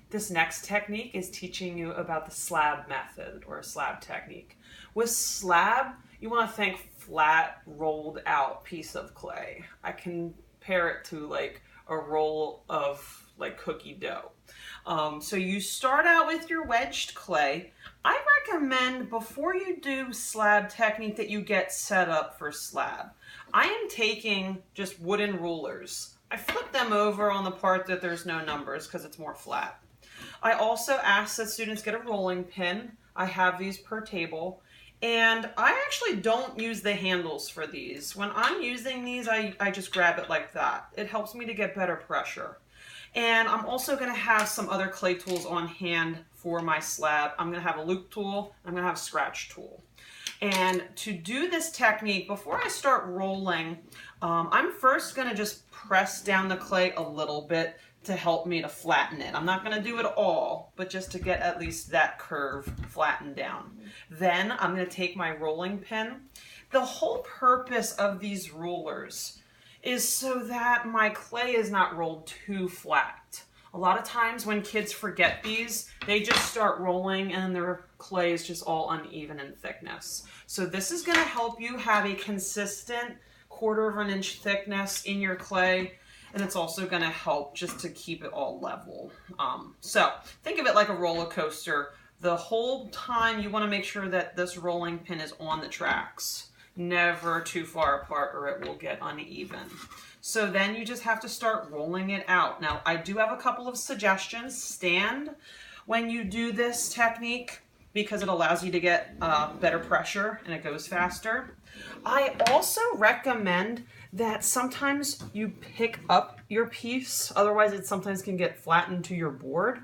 This next technique is teaching you about the slab method or slab technique. With slab, you want to think flat, rolled out piece of clay. I compare it to like a roll of like cookie dough. So you start out with your wedged clay. I recommend before you do slab technique that you get set up for slab. I am taking just wooden rulers. I flip them over on the part that there's no numbers because it's more flat. I also ask that students get a rolling pin. I have these per table. And I actually don't use the handles for these. When I'm using these, I just grab it like that. It helps me to get better pressure. And I'm also going to have some other clay tools on hand for my slab. I'm going to have a loop tool. I'm going to have a scratch tool. And to do this technique, before I start rolling, I'm first going to just press down the clay a little bit to help me to flatten it. I'm not going to do it all, but just to get at least that curve flattened down. Then I'm going to take my rolling pin. The whole purpose of these rulers is so that my clay is not rolled too flat. A lot of times when kids forget these, they just start rolling and their clay is just all uneven in thickness. So this is going to help you have a consistent 1/4 of an inch thickness in your clay. And it's also going to help just to keep it all level. So think of it like a roller coaster. The whole time you want to make sure that this rolling pin is on the tracks, never too far apart or it will get uneven. So then you just have to start rolling it out. Now I do have a couple of suggestions. Stand when you do this technique because it allows you to get better pressure and it goes faster. I also recommend that sometimes you pick up your piece, otherwise it sometimes can get flattened to your board.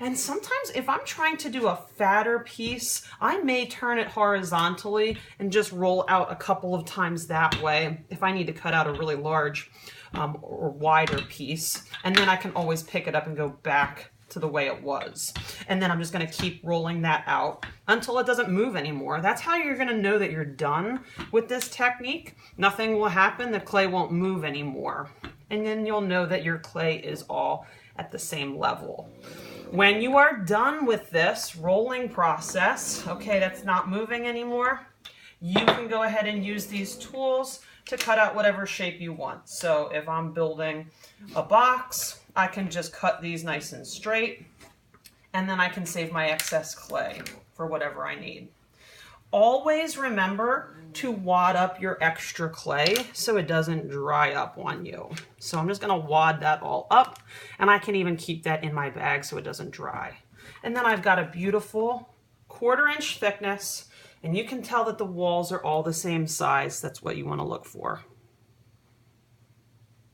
And sometimes if I'm trying to do a fatter piece, I may turn it horizontally and just roll out a couple of times that way if I need to cut out a really large or wider piece. And then I can always pick it up and go back to the way it was. And then I'm just going to keep rolling that out until it doesn't move anymore. That's how you're going to know that you're done with this technique. Nothing will happen. The clay won't move anymore. And then you'll know that your clay is all at the same level. When you are done with this rolling process, okay, that's not moving anymore, you can go ahead and use these tools to cut out whatever shape you want. So if I'm building a box, I can just cut these nice and straight, and then I can save my excess clay for whatever I need. Always remember to wad up your extra clay so it doesn't dry up on you. So I'm just going to wad that all up, and I can even keep that in my bag so it doesn't dry. And then I've got a beautiful 1/4 inch thickness, and you can tell that the walls are all the same size. That's what you want to look for.